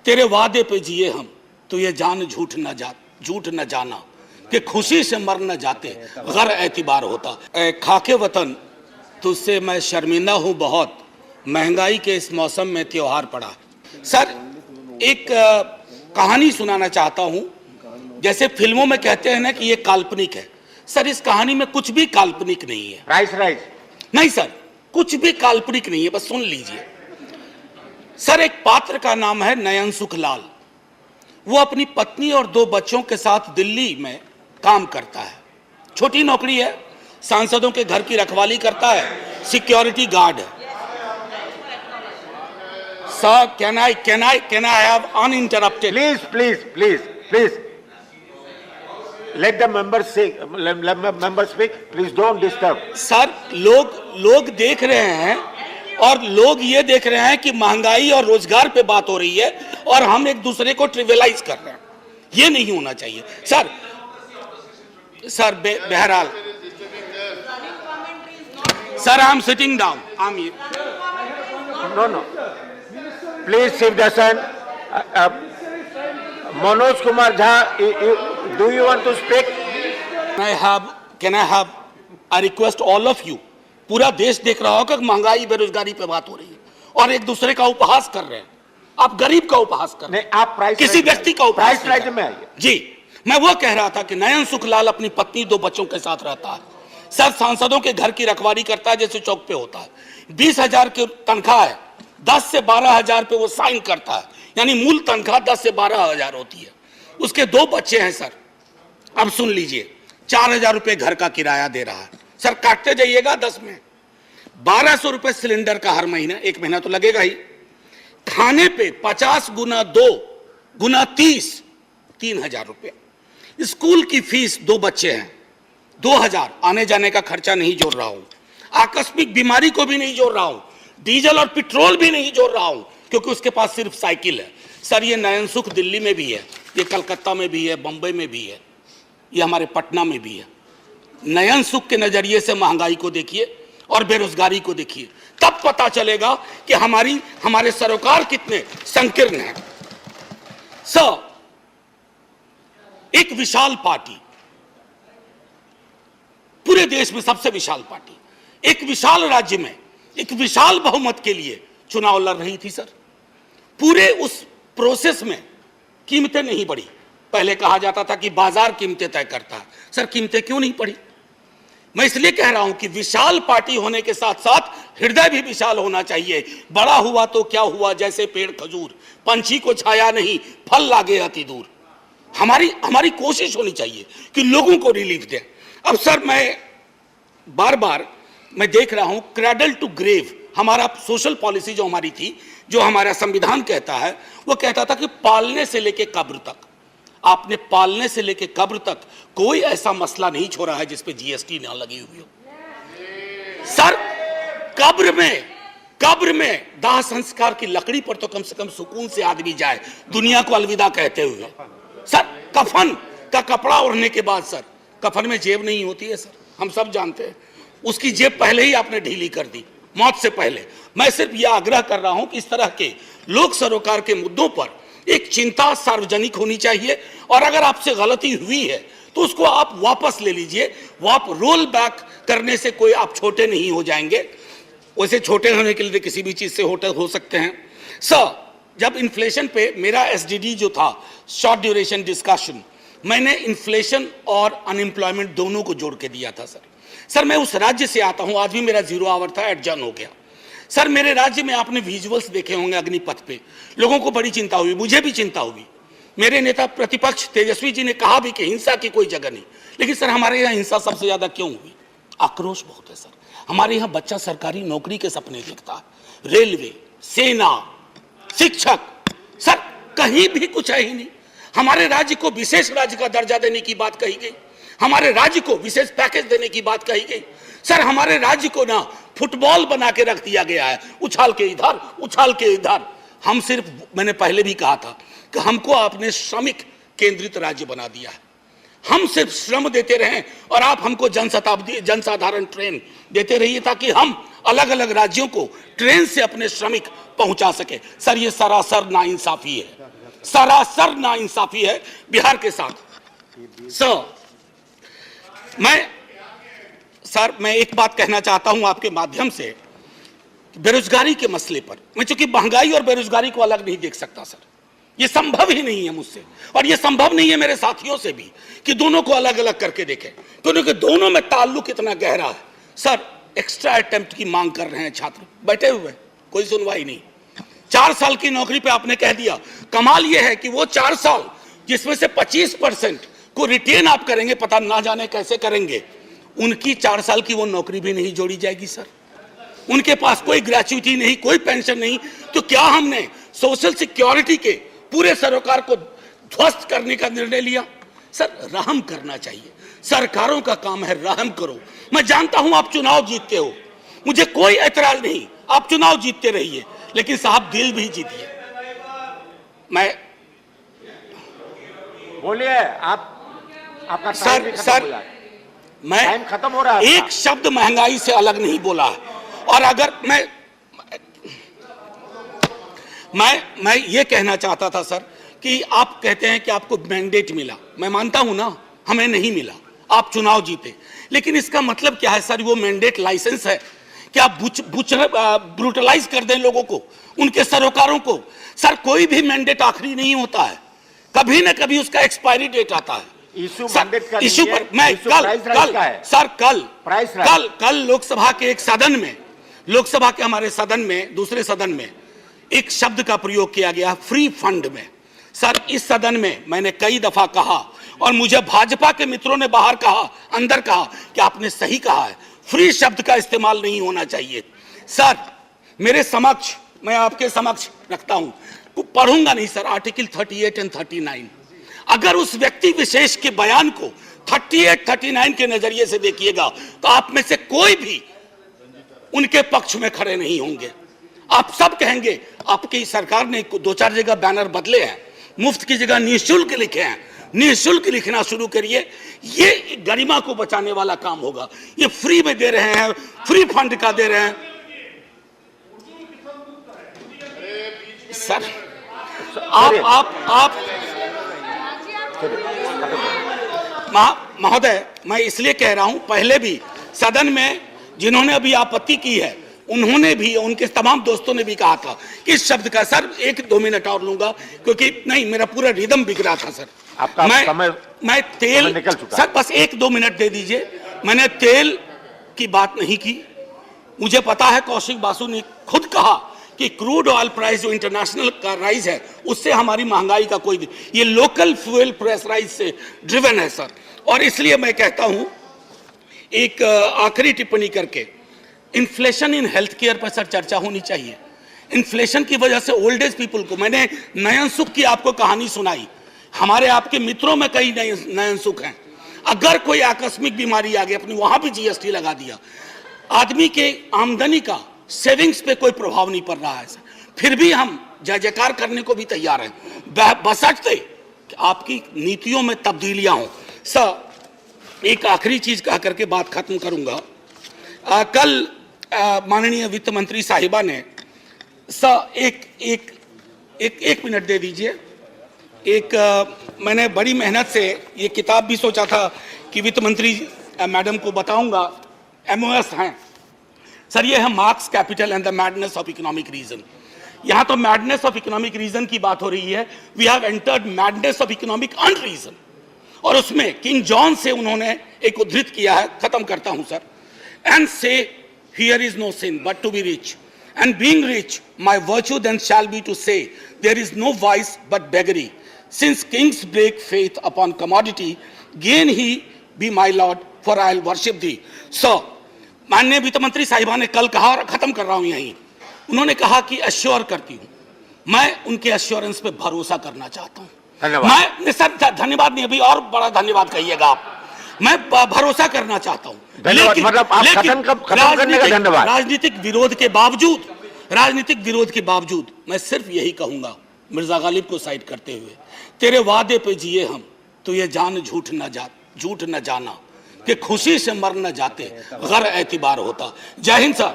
तेरे वादे पे जिए हम, तो ये जान झूठ न जाना कि खुशी से मर न जाते गर एतबार होता। ए खाके वतन, तुझसे मैं शर्मिंदा हूँ बहुत, महंगाई के इस मौसम में त्योहार पड़ा। सर, एक कहानी सुनाना चाहता हूँ। जैसे फिल्मों में कहते हैं ना कि ये काल्पनिक है, सर इस कहानी में कुछ भी काल्पनिक नहीं है। राइस नहीं सर, कुछ भी काल्पनिक नहीं है, बस सुन लीजिए। सर, एक पात्र का नाम है नयन सुखलाल। वो अपनी पत्नी और 2 बच्चों के साथ दिल्ली में काम करता है। छोटी नौकरी है, सांसदों के घर की रखवाली करता है, सिक्योरिटी गार्ड है। Sir, can I have uninterrupted? Please. Let the members speak. Please don't disturb. Sir, लोग देख रहे हैं और लोग ये देख रहे हैं कि महंगाई और रोजगार पे बात हो रही है और हम एक दूसरे को ट्रिवियलाइज कर रहे हैं। ये नहीं होना चाहिए सर। बहरहाल sir, I am sitting down. No. Please, Shivdasan. Manoj Kumar Jha, do you want to speak? Can I have a request all of you? पूरा देश देख रहा होगा कि महंगाई बेरोजगारी पे बात हो रही है और एक दूसरे का उपहास कर रहे हैं। आप गरीब का उपहास कर रहे हैं, आप प्राइस किसी व्यक्ति का उपहास प्राइस राइट में आइए। जी, मैं वो कह रहा था कि नयन सुखलाल अपनी पत्नी 2 बच्चों के साथ रहता है। सर, सांसदों के घर की रखवाली करता है जैसे चौक पे होता है। 20,000 की तनख्वाह है, 10 से 12,000 पे वो साइन करता है, यानी मूल तनख्वाह 10 से 12,000 होती है। उसके 2 बच्चे हैं सर। अब सुन लीजिए, 4,000 रुपए घर का किराया दे रहा है। सर, काटते जाइएगा 10 में 1,200 रुपए सिलेंडर का हर महीना, 1 महीना तो लगेगा ही। खाने पे 50 गुना 2 गुना 30, 3,000 रुपए। स्कूल की फीस, 2 बच्चे हैं, 2,000। आने जाने का खर्चा नहीं जोड़ रहा हूं, आकस्मिक बीमारी को भी नहीं जोड़ रहा हूं, डीजल और पेट्रोल भी नहीं जोड़ रहा हूं, क्योंकि उसके पास सिर्फ साइकिल है। सर, ये नयन सुख दिल्ली में भी है, ये कलकत्ता में भी है, बंबई में भी है, ये हमारे पटना में भी है। नयन सुख के नजरिए से महंगाई को देखिए और बेरोजगारी को देखिए, तब पता चलेगा कि हमारे सरोकार कितने संकीर्ण हैं। सर, एक विशाल पार्टी, पूरे देश में सबसे विशाल पार्टी, एक विशाल राज्य में एक विशाल बहुमत के लिए चुनाव लड़ रही थी। सर, पूरे उस प्रोसेस में कीमतें नहीं बढ़ी। पहले कहा जाता था कि बाजार कीमतें तय करता है। सर, कीमतें क्यों नहीं बढ़ी? मैं इसलिए कह रहा हूं कि विशाल पार्टी होने के साथ साथ हृदय भी विशाल होना चाहिए। बड़ा हुआ तो क्या हुआ, जैसे पेड़ खजूर, पंछी को छाया नहीं, फल लागे अति दूर। हमारी कोशिश होनी चाहिए कि लोगों को रिलीफ दें। अब सर, मैं बार मैं देख रहा हूं क्रैडल टू ग्रेव, हमारा सोशल पॉलिसी जो हमारी थी, जो हमारा संविधान कहता है, वो कहता था कि पालने से लेके कब्र तक, आपने पालने से लेके कब्र तक कोई ऐसा मसला नहीं छोड़ा है जिस पे जीएसटी ना लगी हुई हो। सर, कब्र में दाह संस्कार की लकड़ी पर तो कम से कम सुकून से आदमी जाए, दुनिया को अलविदा कहते हुए। सर, कफन का कपड़ा ओढ़ने के बाद, सर, कफन में जेब नहीं होती है। सर, हम सब जानते हैं, उसकी जेब पहले ही आपने ढीली कर दी, मौत से पहले। मैं सिर्फ यह आग्रह कर रहा हूं कि इस तरह के लोक सरोकार के मुद्दों पर एक चिंता सार्वजनिक होनी चाहिए, और अगर आपसे गलती हुई है तो उसको आप वापस ले लीजिए। वो आप रोल बैक करने से कोई आप छोटे नहीं हो जाएंगे। वैसे छोटे होने के लिए किसी भी चीज से हो सकते हैं। सर, जब इन्फ्लेशन पे मेरा एसडीडी जो था, शॉर्ट ड्यूरेशन डिस्कशन, मैंने इन्फ्लेशन और अनएम्प्लॉयमेंट दोनों को जोड़ के दिया था। सर, मैं उस राज्य से आता हूं, आज भी मेरा 0 आवर था, एडजर्न हो गया। सर, मेरे राज्य में आपने विजुअल्स देखे होंगे अग्निपथ पे, लोगों को बड़ी चिंता हुई, मुझे भी चिंता हुई। मेरे नेता प्रतिपक्ष तेजस्वी जी ने कहा भी कि हिंसा की कोई जगह नहीं, लेकिन सर हमारे यहाँ हिंसा सबसे ज्यादा क्यों हुई? आक्रोश बहुत है। सर, हमारे यहाँ बच्चा सरकारी नौकरी के सपने देखता है, रेलवे, सेना, शिक्षक, सर कहीं भी कुछ है ही नहीं। हमारे राज्य को विशेष राज्य का दर्जा देने की बात कही गई, हमारे राज्य को विशेष पैकेज देने की बात कही गई। सर, हमारे राज्य को ना फुटबॉल बना के रख दिया गया है, उछाल के इधर उछाल के इधर। हम सिर्फ, मैंने पहले भी कहा था कि हमको आपने श्रमिक केंद्रित राज्य बना दिया है। हम सिर्फ श्रम देते रहें और आप हमको जनसाधारण ट्रेन देते रहिए ताकि हम अलग अलग राज्यों को ट्रेन से अपने श्रमिक पहुंचा सके। सर ये सरासर नाइंसाफी है, सरासर नाइंसाफी है बिहार के साथ। सर मैं एक बात कहना चाहता हूं आपके माध्यम से, बेरोजगारी के मसले पर। मैं चूंकि महंगाई और बेरोजगारी को अलग नहीं देख सकता सर, ये संभव ही नहीं है मुझसे, और ये संभव नहीं है मेरे साथियों से भी कि दोनों को अलग अलग करके देखें, क्योंकि दोनों में ताल्लुक इतना गहरा है। सर एक्स्ट्रा अटेम्प्ट की मांग कर रहे हैं छात्र, बैठे हुए, कोई सुनवाई नहीं। 4 साल की नौकरी पे आपने कह दिया। कमाल यह है कि वो 4 साल जिसमें से 25% को रिटेन आप करेंगे, पता ना जाने कैसे करेंगे, उनकी 4 साल की वो नौकरी भी नहीं जोड़ी जाएगी सर। उनके पास कोई ग्रेच्युटी नहीं, कोई पेंशन नहीं। तो क्या हमने सोशल सिक्योरिटी के पूरे सरोकार को ध्वस्त करने का निर्णय लिया? सर रहम करना चाहिए, सरकारों का काम है, रहम करो। मैं जानता हूं आप चुनाव जीतते हो, मुझे कोई ऐतराज नहीं, आप चुनाव जीतते रहिए, लेकिन साहब दिल भी जीतिए। मैं बोलिए, आपका सर मैं टाइम खत्म हो रहा है। एक शब्द महंगाई से अलग नहीं बोला है। और अगर मैं ये कहना चाहता था सर कि आप कहते हैं कि आपको मैंडेट मिला, मैं मानता हूं ना, हमें नहीं मिला, आप चुनाव जीते, लेकिन इसका मतलब क्या है सर? वो मैंडेट लाइसेंस है कि आप ब्रूटलाइज कर दें लोगों को, उनके सरोकारों को? सर कोई भी मैंडेट आखिरी नहीं होता है, कभी ना कभी उसका एक्सपायरी डेट आता है। इशू मैंडेट का इशू पर मैं कल लोकसभा के एक सदन में, लोकसभा के हमारे सदन में, दूसरे सदन में एक शब्द का प्रयोग किया गया, फ्री फंड में। सर इस सदन में मैंने कई दफा कहा, और मुझे भाजपा के मित्रों ने बाहर कहा, अंदर कहा कि आपने सही कहा है, फ्री शब्द का इस्तेमाल नहीं होना चाहिए। सर मेरे समक्ष, मैं आपके समक्ष रखता हूं, पढ़ूंगा नहीं सर, आर्टिकल 38 और 39। अगर उस व्यक्ति विशेष के बयान को 38, 39 के नजरिए से देखिएगा तो आप में से कोई भी उनके पक्ष में खड़े नहीं होंगे। आप सब कहेंगे आपकी सरकार ने 2-4 जगह बैनर बदले हैं, मुफ्त की जगह निःशुल्क लिखे हैं, निःशुल्क लिखना शुरू करिए, ये गरिमा को बचाने वाला काम होगा। ये फ्री में दे रहे हैं, फ्री फंड का दे रहे हैं सर। आप महोदय, मैं इसलिए कह रहा हूं, पहले भी सदन में जिन्होंने अभी आपत्ति की है, उन्होंने भी, उनके तमाम दोस्तों ने भी कहा था कि इस शब्द का, सर 1-2 मिनट और लूंगा, क्योंकि नहीं मेरा पूरा रिदम बिगड़ा था सर। आपका मैं तेल निकल चुका। सर बस 1-2 मिनट दे दीजिए। मैंने तेल की बात नहीं की। मुझे पता है कौशिक बासु ने खुद कहा कि क्रूड ऑयल प्राइस जो इंटरनेशनल का राइज है, उससे हमारी महंगाई का कोई, ये लोकल फ्यूल प्राइस राइज से ड्रिवन है सर। और इसलिए मैं कहता हूं, एक आखिरी टिप्पणी करके, इन्फ्लेशन इन हेल्थ केयर पर सर चर्चा होनी चाहिए। इन्फ्लेशन की वजह से ओल्ड एज पीपल को, मैंने नयन सुख की आपको कहानी सुनाई, हमारे आपके मित्रों में कई नयन सुख हैं। अगर कोई आकस्मिक बीमारी आ गई, अपनी वहां भी जीएसटी लगा दिया, आदमी के आमदनी का, सेविंग्स पे कोई प्रभाव नहीं पड़ रहा है सर, फिर भी हम जय जयकार करने को भी तैयार हैं, बशर्ते कि आपकी नीतियों में तब्दीलियां हों। सर एक आखिरी चीज कह करके बात खत्म करूंगा। कल माननीय वित्त मंत्री साहिबा ने एक मिनट दे दीजिए। मैंने बड़ी मेहनत से ये किताब भी सोचा था कि वित्त मंत्री मैडम को बताऊंगा, MOS हैं सर, ये है Marx capital and the madness of economic reason. यहां तो मैडनेस ऑफ इकोनॉमिक रीजन की बात हो रही है, we have entered madness of economic unreason. और उसमें किंग जॉन से उन्होंने एक उद्धृत किया है, खत्म करता हूं sir. And say here is no sin but to be rich, and being rich my virtue then shall be to say there is no vice but beggary, since kings break faith upon commodity, gain he be my lord for I will worship thee. So माननीय वित्त मंत्री साहिबा ने कल कहा, और खत्म कर रहा हूं यहीं, उन्होंने कहा कि अश्योर करती हूं, मैं उनके अश्योरेंस पे भरोसा करना चाहता हूं। मैं सर धन्यवाद नहीं, अभी और बड़ा धन्यवाद कहिएगा आप, मैं भरोसा करना चाहता हूं, लेकिन मतलब आप खत्म करने का धन्यवाद। राजनीतिक विरोध के बावजूद मैं सिर्फ यही कहूंगा, मिर्जा गालिब को साइड करते हुए, तेरे वादे पे जिए हम, तो ये जान झूठ न जाना कि खुशी से मर न जाते, गैर एतबार होता। जय हिंद सर।